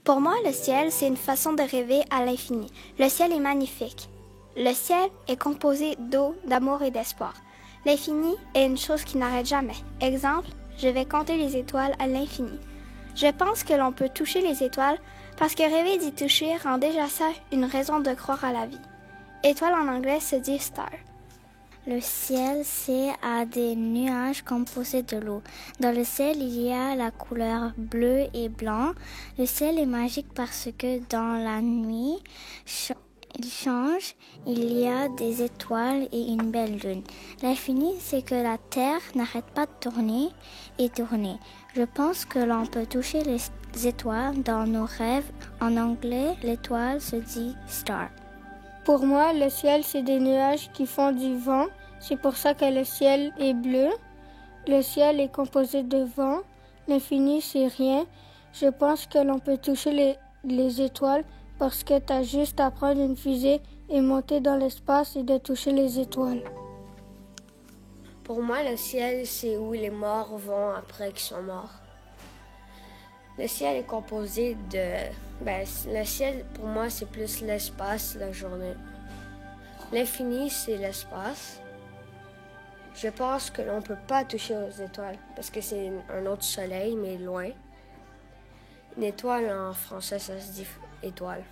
Pour moi, le ciel, c'est une façon de rêver à l'infini. Le ciel est magnifique. Le ciel est composé d'eau, d'amour et d'espoir. L'infini est une chose qui n'arrête jamais. Exemple, je vais compter les étoiles à l'infini. Je pense que l'on peut toucher les étoiles parce que rêver d'y toucher rend déjà ça une raison de croire à la vie. Étoile en anglais se dit star. Le ciel, c'est à des nuages composés de l'eau. Dans le ciel, il y a la couleur bleu et blanc. Le ciel est magique parce que dans la nuit, il change. Il y a des étoiles et une belle lune. L'infini, c'est que la terre n'arrête pas de tourner et tourner. Je pense que l'on peut toucher les étoiles dans nos rêves. En anglais, l'étoile se dit star. Pour moi, le ciel, c'est des nuages qui font du vent. C'est pour ça que le ciel est bleu. Le ciel est composé de vent. L'infini, c'est rien. Je pense que l'on peut toucher les étoiles parce que tu as juste à prendre une fusée et monter dans l'espace et de toucher les étoiles. Pour moi, le ciel, c'est où les morts vont après qu'ils sont morts. Le ciel est composé de... le ciel, pour moi, c'est plus l'espace, la journée. L'infini, c'est l'espace. Je pense que l'on ne peut pas toucher aux étoiles parce que c'est un autre soleil, mais loin. Une étoile, en français, ça se dit étoile.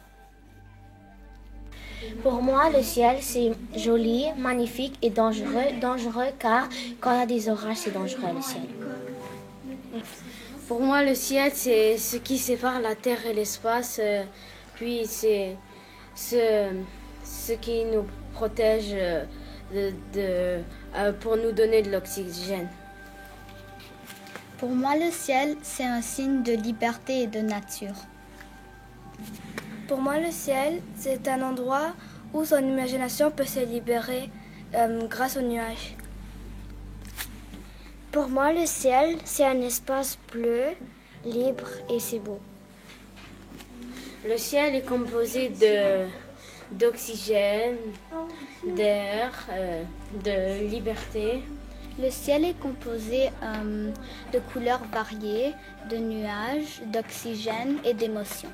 Pour moi, le ciel, c'est joli, magnifique et dangereux. Dangereux car quand il y a des orages, c'est dangereux, le ciel. Pour moi, le ciel, c'est ce qui sépare la terre et l'espace. Puis c'est ce qui nous protège pour nous donner de l'oxygène. Pour moi, le ciel, c'est un signe de liberté et de nature. Pour moi, le ciel, c'est un endroit où son imagination peut se libérer grâce aux nuages. Pour moi, le ciel, c'est un espace bleu, libre et c'est beau. Le ciel est composé d'oxygène, d'air, de liberté. Le ciel est composé de couleurs variées, de nuages, d'oxygène et d'émotions.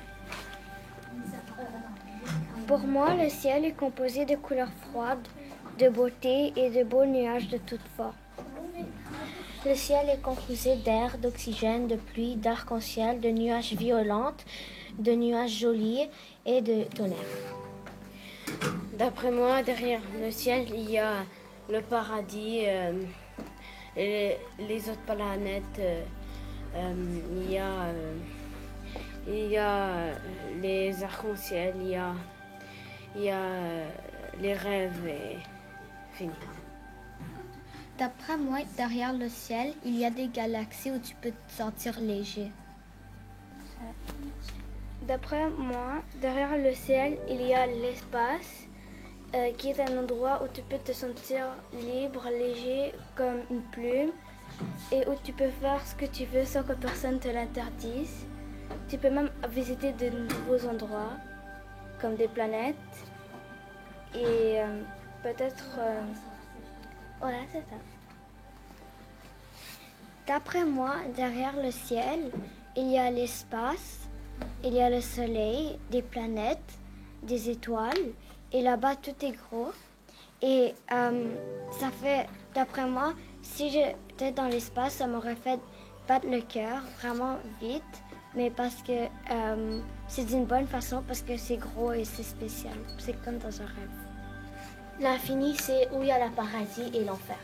Pour moi, le ciel est composé de couleurs froides, de beauté et de beaux nuages de toutes formes. Le ciel est composé d'air, d'oxygène, de pluie, d'arc-en-ciel, de nuages violents, de nuages jolis et de tonnerre. D'après moi, derrière le ciel, il y a le paradis, et les autres planètes. Il y a les arcs-en-ciel, il y a les rêves et fini. D'après moi, derrière le ciel, il y a des galaxies où tu peux te sentir léger. D'après moi, derrière le ciel, il y a l'espace, qui est un endroit où tu peux te sentir libre, léger, comme une plume, et où tu peux faire ce que tu veux sans que personne te l'interdise. Tu peux même visiter de nouveaux endroits, comme des planètes, et peut-être... Voilà, c'est ça. D'après moi, derrière le ciel, il y a l'espace, il y a le soleil, des planètes, des étoiles, et là-bas tout est gros. Et ça fait, d'après moi, si j'étais dans l'espace, ça m'aurait fait battre le cœur vraiment vite, mais parce que c'est d'une bonne façon, parce que c'est gros et c'est spécial. C'est comme dans un rêve. L'infini, c'est où il y a le paradis et l'enfer.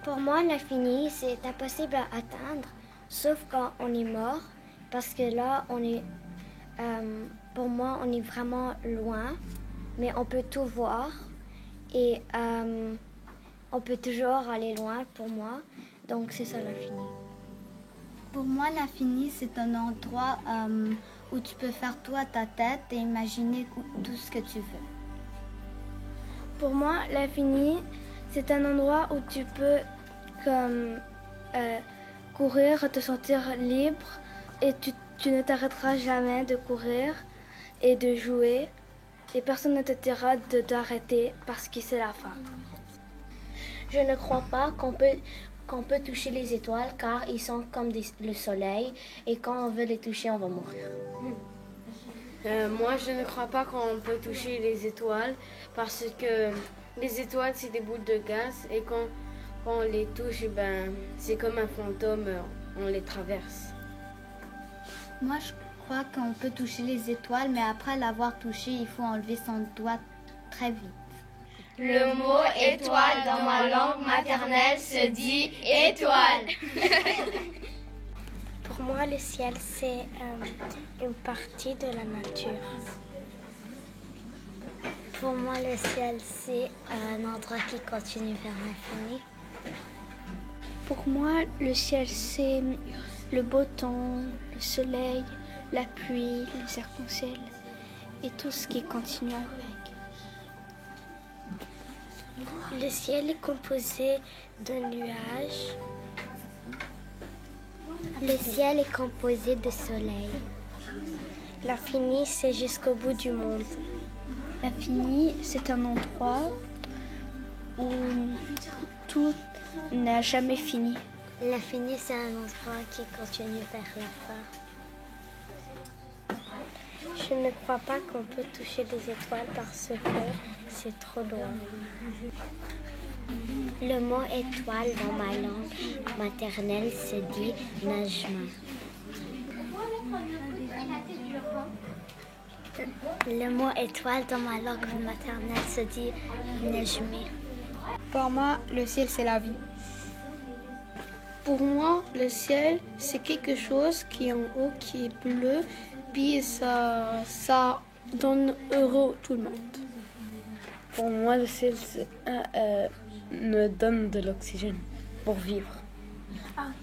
Pour moi, l'infini, c'est impossible à atteindre, sauf quand on est mort, parce que là, pour moi, on est vraiment loin, mais on peut tout voir et on peut toujours aller loin pour moi, donc c'est ça l'infini. Pour moi, l'infini, c'est un endroit où tu peux faire tout à ta tête et imaginer tout ce que tu veux. Pour moi, l'infini, c'est un endroit où tu peux courir, te sentir libre et tu ne t'arrêteras jamais de courir et de jouer et personne ne te dira de t'arrêter parce que c'est la fin. Je ne crois pas qu'on qu'on peut toucher les étoiles car ils sont comme le soleil et quand on veut les toucher, on va mourir. Moi, je ne crois pas qu'on peut toucher les étoiles parce que les étoiles, c'est des boules de gaz et quand on les touche, c'est comme un fantôme, on les traverse. Moi, je crois qu'on peut toucher les étoiles, mais après l'avoir touché, il faut enlever son doigt très vite. Le mot étoile dans ma langue maternelle se dit étoile. Pour moi, le ciel, c'est une partie de la nature. Pour moi, le ciel, c'est un endroit qui continue vers l'infini. Pour moi, le ciel, c'est le beau temps, le soleil, la pluie, les arcs-en-ciel et tout ce qui continue avec. Le ciel est composé de nuages. Le ciel est composé de soleil. L'infini, c'est jusqu'au bout du monde. L'infini, c'est un endroit où tout n'a jamais fini. L'infini, c'est un endroit qui continue vers la fin. Je ne crois pas qu'on peut toucher les étoiles parce que c'est trop loin. Le mot étoile dans ma langue maternelle se dit najma. Le mot étoile dans ma langue maternelle se dit najmi. Pour moi, le ciel, c'est la vie. Pour moi, le ciel, c'est quelque chose qui est en haut, qui est bleu, puis ça donne heureux tout le monde. Pour moi, le ciel me donne de l'oxygène pour vivre.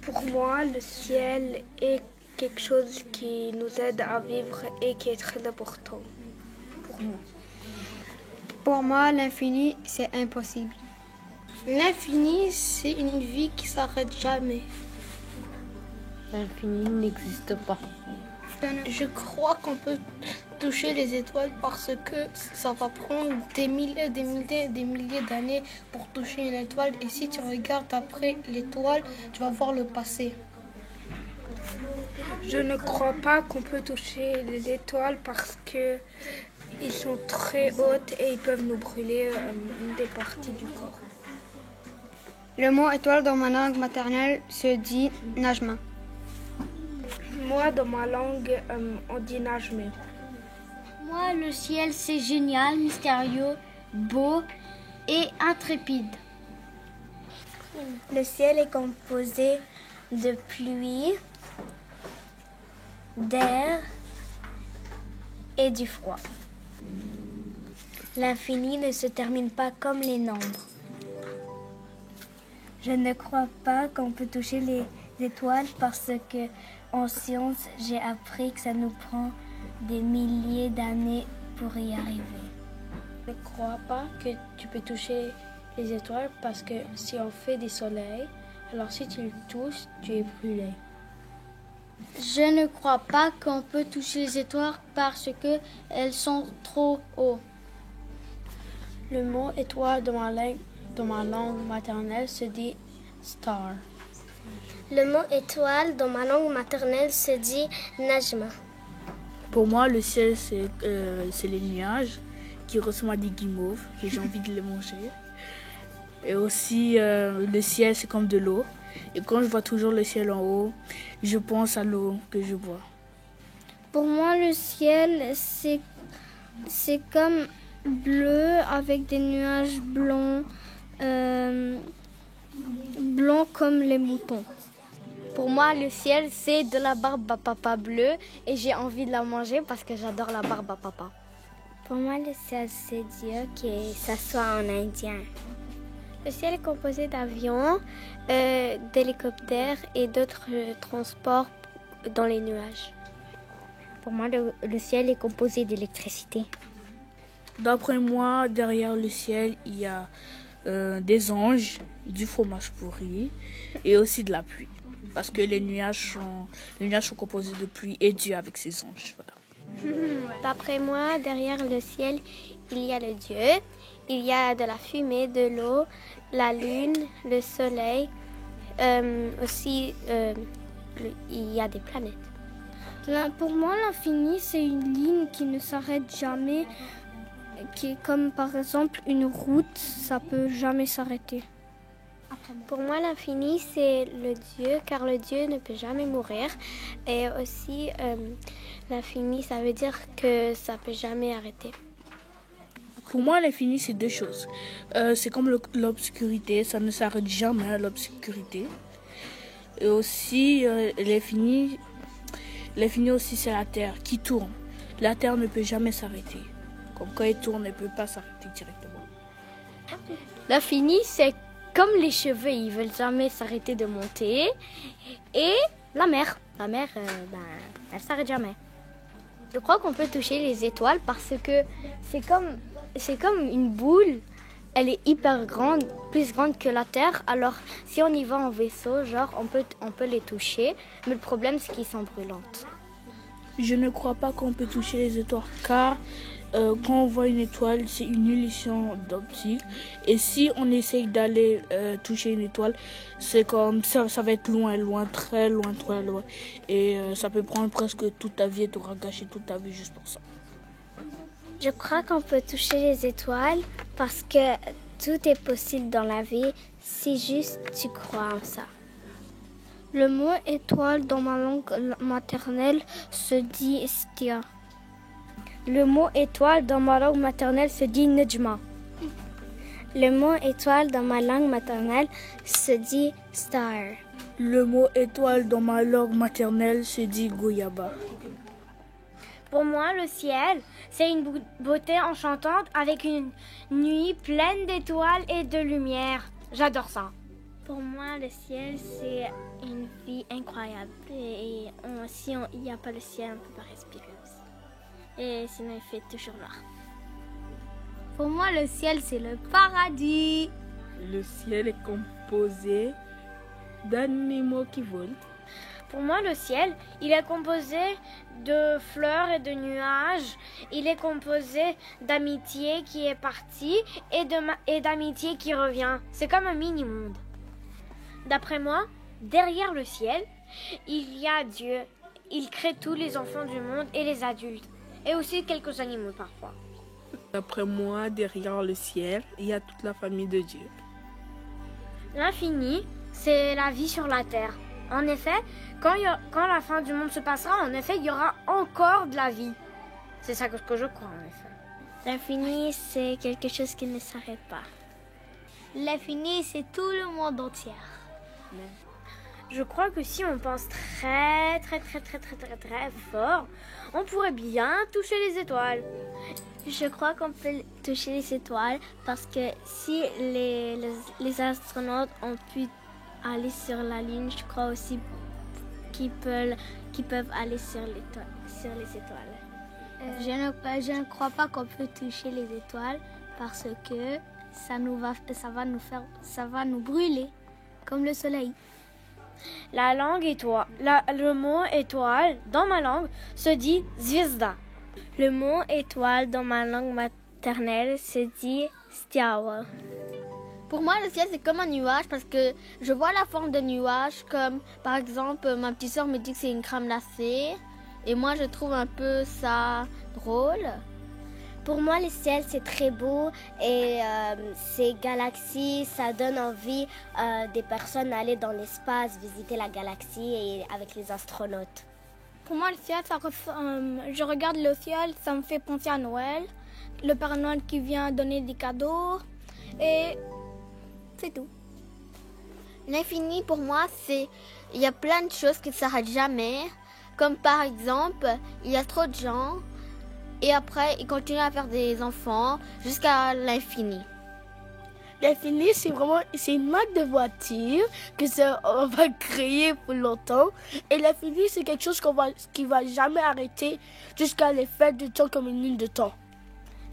Pour moi, le ciel est quelque chose qui nous aide à vivre et qui est très important pour nous. Pour moi, l'infini, c'est impossible. L'infini, c'est une vie qui s'arrête jamais. L'infini n'existe pas. Je crois qu'on peut toucher les étoiles parce que ça va prendre des milliers d'années pour toucher une étoile. Et si tu regardes après l'étoile, tu vas voir le passé. Je ne crois pas qu'on peut toucher les étoiles parce que ils sont très hautes et ils peuvent nous brûler des parties du corps. Le mot étoile dans ma langue maternelle se dit najma. Moi, dans ma langue, on dit najmi. Moi, le ciel, c'est génial, mystérieux, beau et intrépide. Le ciel est composé de pluie, d'air et du froid. L'infini ne se termine pas comme les nombres. Je ne crois pas qu'on peut toucher les étoiles parce que en science, j'ai appris que ça nous prend des milliers d'années pour y arriver. Je ne crois pas que tu peux toucher les étoiles parce que si on fait des soleils, alors si tu le touches, tu es brûlé. Je ne crois pas qu'on peut toucher les étoiles parce qu'elles sont trop hautes. Le mot étoile dans ma langue maternelle se dit star. Le mot étoile dans ma langue maternelle se dit najma. Pour moi, le ciel, c'est les nuages qui ressemblent à des guimauves et j'ai envie de les manger. Et aussi, le ciel, c'est comme de l'eau. Et quand je vois toujours le ciel en haut, je pense à l'eau que je bois. Pour moi, le ciel, c'est comme bleu avec des nuages blancs, blancs comme les moutons. Pour moi, le ciel, c'est de la barbe à papa bleue et j'ai envie de la manger parce que j'adore la barbe à papa. Pour moi, le ciel, c'est Dieu qui s'assoit en indien. Le ciel est composé d'avions, d'hélicoptères et d'autres transports dans les nuages. Pour moi, le ciel est composé d'électricité. D'après moi, derrière le ciel, il y a des anges, du fromage pourri et aussi de la pluie. Parce que les nuages sont composés de pluie et Dieu avec ses anges. Voilà. D'après moi, derrière le ciel, il y a le Dieu, il y a de la fumée, de l'eau, la lune, le soleil, aussi, il y a des planètes. Pour moi, l'infini, c'est une ligne qui ne s'arrête jamais, qui est comme par exemple une route, ça peut jamais s'arrêter. Pour moi, l'infini, c'est le Dieu, car le Dieu ne peut jamais mourir. Et aussi, l'infini, ça veut dire que ça peut jamais arrêter. Pour moi, l'infini, c'est deux choses. C'est comme l'obscurité, ça ne s'arrête jamais, l'obscurité. Et aussi, l'infini aussi, c'est la Terre qui tourne. La Terre ne peut jamais s'arrêter. Comme quand elle tourne, elle ne peut pas s'arrêter directement. L'infini, c'est comme les cheveux, ils veulent jamais s'arrêter de monter. Et la mer. La mer, elle s'arrête jamais. Je crois qu'on peut toucher les étoiles parce que c'est comme une boule. Elle est hyper grande, plus grande que la Terre. Alors, si on y va en vaisseau, genre, on peut les toucher. Mais le problème, c'est qu'ils sont brûlantes. Je ne crois pas qu'on peut toucher les étoiles car quand on voit une étoile, c'est une illusion d'optique. Et si on essaye d'aller toucher une étoile, c'est comme ça va être loin, très loin. Et ça peut prendre presque toute ta vie et tu auras gâché toute ta vie juste pour ça. Je crois qu'on peut toucher les étoiles parce que tout est possible dans la vie si juste tu crois en ça. Le mot étoile dans ma langue maternelle se dit stia. Le mot étoile dans ma langue maternelle se dit nejma. Le mot étoile dans ma langue maternelle se dit star. Le mot étoile dans ma langue maternelle se dit goyaba. Pour moi, le ciel, c'est une beauté enchantante avec une nuit pleine d'étoiles et de lumière. J'adore ça. Pour moi, le ciel, c'est une vie incroyable. Et si il n'y a pas le ciel, on ne peut pas respirer aussi. Et sinon, il fait toujours noir. Pour moi, le ciel, c'est le paradis. Le ciel est composé d'animaux qui volent. Pour moi, le ciel, il est composé de fleurs et de nuages. Il est composé d'amitié qui est partie et d'amitié qui revient. C'est comme un mini-monde. D'après moi, derrière le ciel, il y a Dieu. Il crée tous les enfants du monde et les adultes. Et aussi quelques animaux parfois. D'après moi, derrière le ciel, il y a toute la famille de Dieu. L'infini, c'est la vie sur la terre. En effet, quand la fin du monde se passera, en effet, il y aura encore de la vie. C'est ça que je crois, en effet. L'infini, c'est quelque chose qui ne s'arrête pas. L'infini, c'est tout le monde entier. Je crois que si on pense très fort, on pourrait bien toucher les étoiles. Je crois qu'on peut toucher les étoiles parce que si les astronautes ont pu aller sur la Lune, je crois aussi qu'ils peuvent aller sur les étoiles. Je ne crois pas qu'on peut toucher les étoiles parce que ça va nous brûler comme le soleil. La langue étoile, le mot étoile dans ma langue se dit zvezda. Le mot étoile dans ma langue maternelle se dit stiawa. Pour moi, le ciel, c'est comme un nuage parce que je vois la forme de nuage comme, par exemple, ma petite sœur me dit que c'est une crème glacée et moi, je trouve un peu ça drôle. Pour moi, le ciel, c'est très beau et ces galaxies, ça donne envie des personnes d'aller dans l'espace, visiter la galaxie et avec les astronautes. Pour moi, le ciel, je regarde le ciel, ça me fait penser à Noël, le Père Noël qui vient donner des cadeaux et c'est tout. L'infini, pour moi, il y a plein de choses qui ne s'arrêtent jamais. Comme par exemple, il y a trop de gens et après, ils continuent à faire des enfants jusqu'à l'infini. L'infini, c'est une marque de voiture on va créer pour longtemps. Et l'infini, c'est quelque chose qui va jamais arrêter jusqu'à l'effet du temps comme une ligne de temps.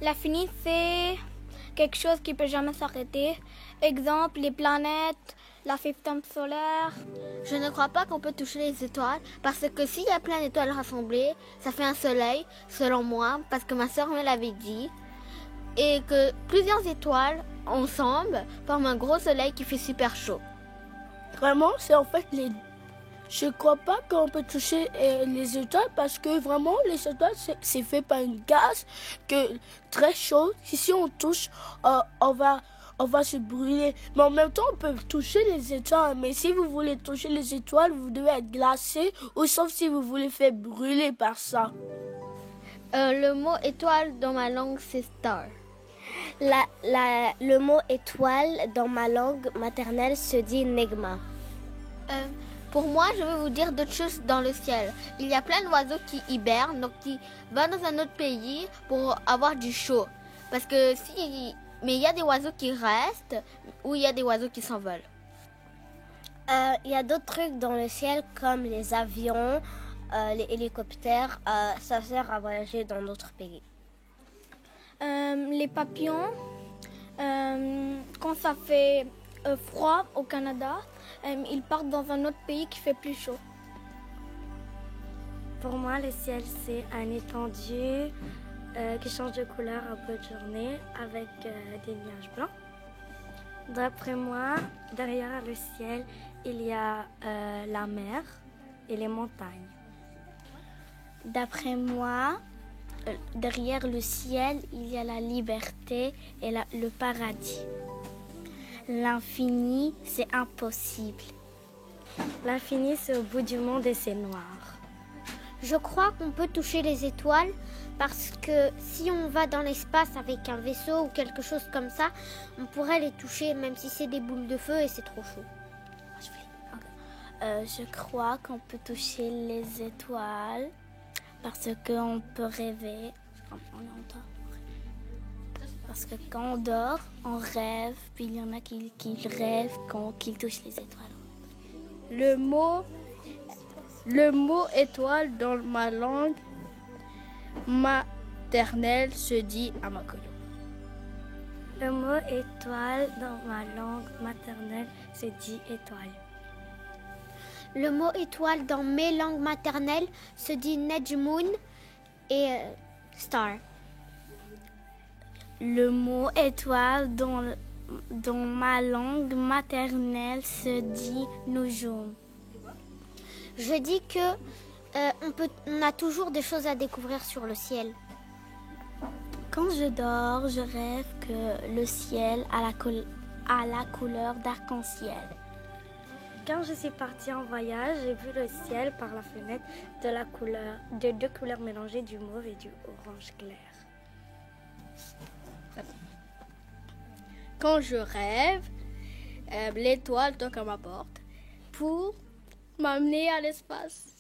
L'infini, c'est quelque chose qui peut jamais s'arrêter. Exemple, les planètes, la système solaire. Je ne crois pas qu'on peut toucher les étoiles parce que s'il y a plein d'étoiles rassemblées, ça fait un soleil, selon moi, parce que ma soeur me l'avait dit. Et que plusieurs étoiles ensemble forment un gros soleil qui fait super chaud. vraiment, c'est en fait les... Je crois pas qu'on peut toucher les étoiles parce que vraiment, les étoiles, c'est fait par un gaz très chaud. Si on touche, on va se brûler. Mais en même temps, on peut toucher les étoiles. Mais si vous voulez toucher les étoiles, vous devez être glacé ou sauf si vous voulez faire brûler par ça. Le mot étoile dans ma langue, c'est star. Le mot étoile dans ma langue maternelle se dit negma. Pour moi, je vais vous dire d'autres choses dans le ciel. Il y a plein d'oiseaux qui hibernent, donc qui vont dans un autre pays pour avoir du chaud. Mais il y a des oiseaux qui restent ou il y a des oiseaux qui s'envolent. Il y a d'autres trucs dans le ciel comme les avions, les hélicoptères. Ça sert à voyager dans d'autres pays. Les papillons, quand ça fait froid au Canada, ils partent dans un autre pays qui fait plus chaud. Pour moi, le ciel, c'est un étendu qui change de couleur en peu de journée avec des nuages blancs. D'après moi, derrière le ciel, il y a la mer et les montagnes. D'après moi, derrière le ciel, il y a la liberté et le paradis. L'infini, c'est impossible. L'infini, c'est au bout du monde et c'est noir. Je crois qu'on peut toucher les étoiles parce que si on va dans l'espace avec un vaisseau ou quelque chose comme ça, on pourrait les toucher même si c'est des boules de feu et c'est trop chaud. Je crois qu'on peut toucher les étoiles parce qu'on peut rêver. Parce que quand on dort, on rêve, puis il y en a qui rêvent qu'ils touchent les étoiles. Le mot étoile dans ma langue maternelle se dit Amakoyo. Le mot étoile dans ma langue maternelle se dit étoile. Le mot étoile dans mes langues maternelles se dit Nejmoun et star. Le mot étoile dans ma langue maternelle se dit Nujum. Je dis que on a toujours des choses à découvrir sur le ciel. Quand je dors, je rêve que le ciel a la couleur d'arc-en-ciel. Quand je suis partie en voyage, j'ai vu le ciel par la fenêtre de deux couleurs mélangées, du mauve et du orange clair. Quand je rêve, l'étoile toque à ma porte pour m'amener à l'espace.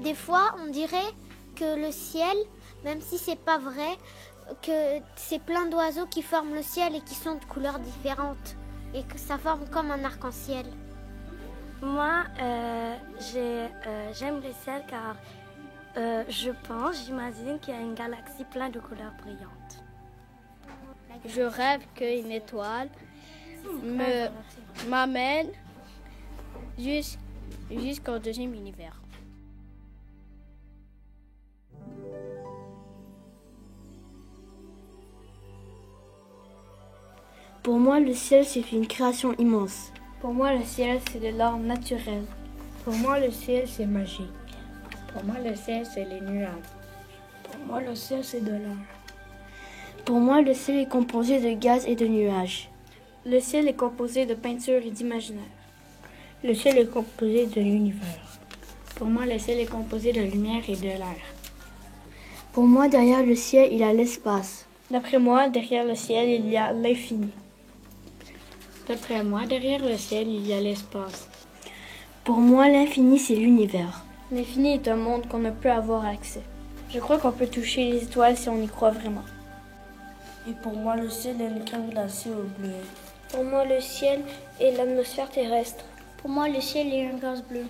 Des fois, on dirait que le ciel, même si c'est pas vrai, que c'est plein d'oiseaux qui forment le ciel et qui sont de couleurs différentes et que ça forme comme un arc-en-ciel. Moi, j'aime le ciel car j'imagine qu'il y a une galaxie pleine de couleurs brillantes. Je rêve qu'une étoile m'amène jusqu'au deuxième univers. Pour moi, le ciel, c'est une création immense. Pour moi, le ciel, c'est de l'art naturel. Pour moi, le ciel, c'est magique. Pour moi, le ciel, c'est les nuages. Pour moi, le ciel, c'est de l'air. Pour moi, le ciel est composé de gaz et de nuages. Le ciel est composé de peinture et d'imaginaire. Le ciel est composé de l'univers. Pour moi, le ciel est composé de lumière et de l'air. Pour moi, derrière le ciel, il y a l'espace. D'après moi, derrière le ciel, il y a l'infini. D'après moi, derrière le ciel, il y a l'espace. Pour moi, l'infini, c'est l'univers. L'infini est un monde qu'on ne peut avoir accès. Je crois qu'on peut toucher les étoiles si on y croit vraiment. Et pour moi, le ciel est une crème glacée au bleu. Pour moi, le ciel est l'atmosphère terrestre. Pour moi, le ciel est un gaz bleu.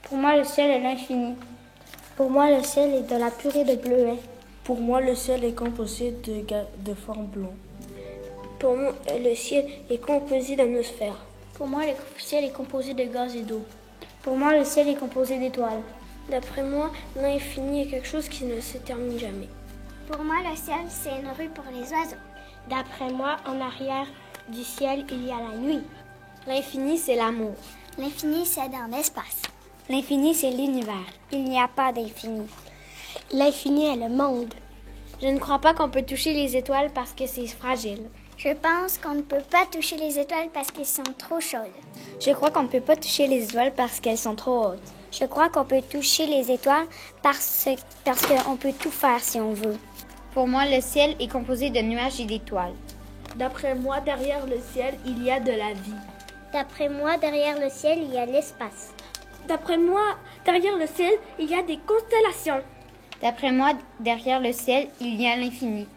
Pour moi, le ciel est l'infini. Pour moi, le ciel est de la purée de bleuets. Pour moi, le ciel est composé de formes blondes. Pour moi, le ciel est composé d'atmosphère. Pour moi, le ciel est composé de gaz et d'eau. Pour moi, le ciel est composé d'étoiles. D'après moi, l'infini est quelque chose qui ne se termine jamais. Pour moi, le ciel, c'est une rue pour les oiseaux. D'après moi, en arrière du ciel, il y a la nuit. L'infini, c'est l'amour. L'infini, c'est dans l'espace. L'infini, c'est l'univers. Il n'y a pas d'infini. L'infini est le monde. Je ne crois pas qu'on peut toucher les étoiles parce que c'est fragile. Je pense qu'on ne peut pas toucher les étoiles parce qu'elles sont trop chaudes. Je crois qu'on ne peut pas toucher les étoiles parce qu'elles sont trop hautes. Je crois qu'on peut toucher les étoiles parce qu'on peut tout faire si on veut. Pour moi, le ciel est composé de nuages et d'étoiles. D'après moi, derrière le ciel, il y a de la vie. D'après moi, derrière le ciel, il y a l'espace. D'après moi, derrière le ciel, il y a des constellations. D'après moi, derrière le ciel, il y a l'infini.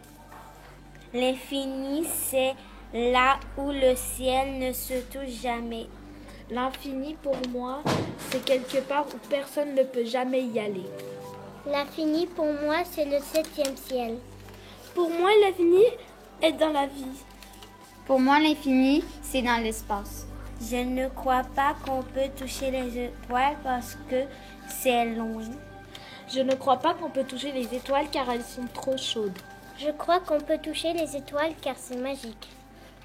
L'infini, c'est là où le ciel ne se touche jamais. L'infini, pour moi, c'est quelque part où personne ne peut jamais y aller. L'infini, pour moi, c'est le 7e ciel. Pour moi, l'infini est dans la vie. Pour moi, l'infini, c'est dans l'espace. Je ne crois pas qu'on peut toucher les étoiles parce que c'est loin. Je ne crois pas qu'on peut toucher les étoiles car elles sont trop chaudes. Je crois qu'on peut toucher les étoiles car c'est magique.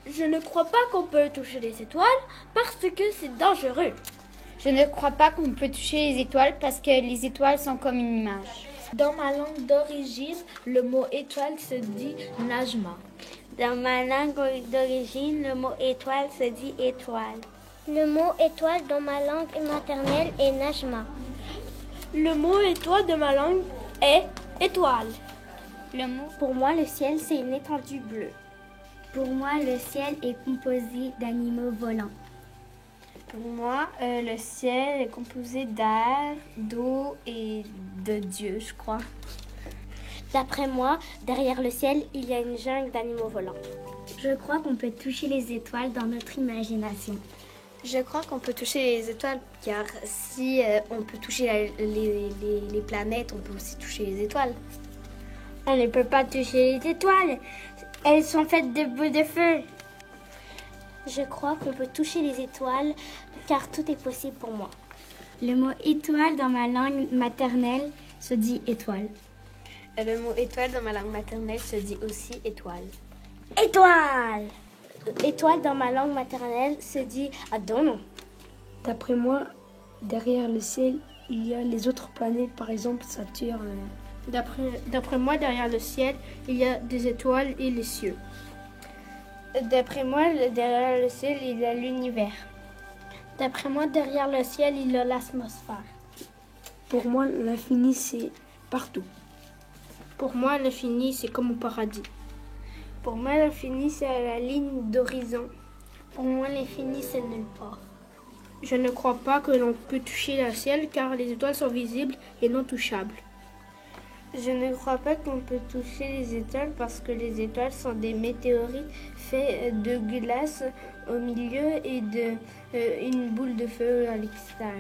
Je ne crois pas qu'on peut toucher les étoiles parce que c'est dangereux. Je ne crois pas qu'on peut toucher les étoiles parce que les étoiles sont comme une image. Dans ma langue d'origine, le mot étoile se dit najma. Dans ma langue d'origine, le mot étoile se dit étoile. Le mot étoile dans ma langue maternelle est najma. Le mot étoile de ma langue est étoile. Pour moi, le ciel, c'est une étendue bleue. Pour moi, le ciel est composé d'animaux volants. Pour moi, le ciel est composé d'air, d'eau et de Dieu, je crois. D'après moi, derrière le ciel, il y a une jungle d'animaux volants. Je crois qu'on peut toucher les étoiles dans notre imagination. Je crois qu'on peut toucher les étoiles, car si on peut toucher les planètes, on peut aussi toucher les étoiles. On ne peut pas toucher les étoiles. Elles sont faites de bouts de feu. Je crois qu'on peut toucher les étoiles, car tout est possible pour moi. Le mot étoile dans ma langue maternelle se dit étoile. Le mot étoile dans ma langue maternelle se dit aussi étoile. Étoile! Étoile dans ma langue maternelle se dit Adono. D'après moi, derrière le ciel, il y a les autres planètes, par exemple Saturne. D'après moi, derrière le ciel, il y a des étoiles et les cieux. D'après moi, derrière le ciel, il y a l'univers. D'après moi, derrière le ciel, il y a l'atmosphère. Pour moi, l'infini, c'est partout. Pour moi, l'infini, c'est comme au paradis. Pour moi, l'infini, c'est à la ligne d'horizon. Pour moi, l'infini, c'est nulle part. Je ne crois pas que l'on peut toucher le ciel car les étoiles sont visibles et non touchables. Je ne crois pas qu'on peut toucher les étoiles parce que les étoiles sont des météorites faits de glace au milieu et une boule de feu à l'extérieur.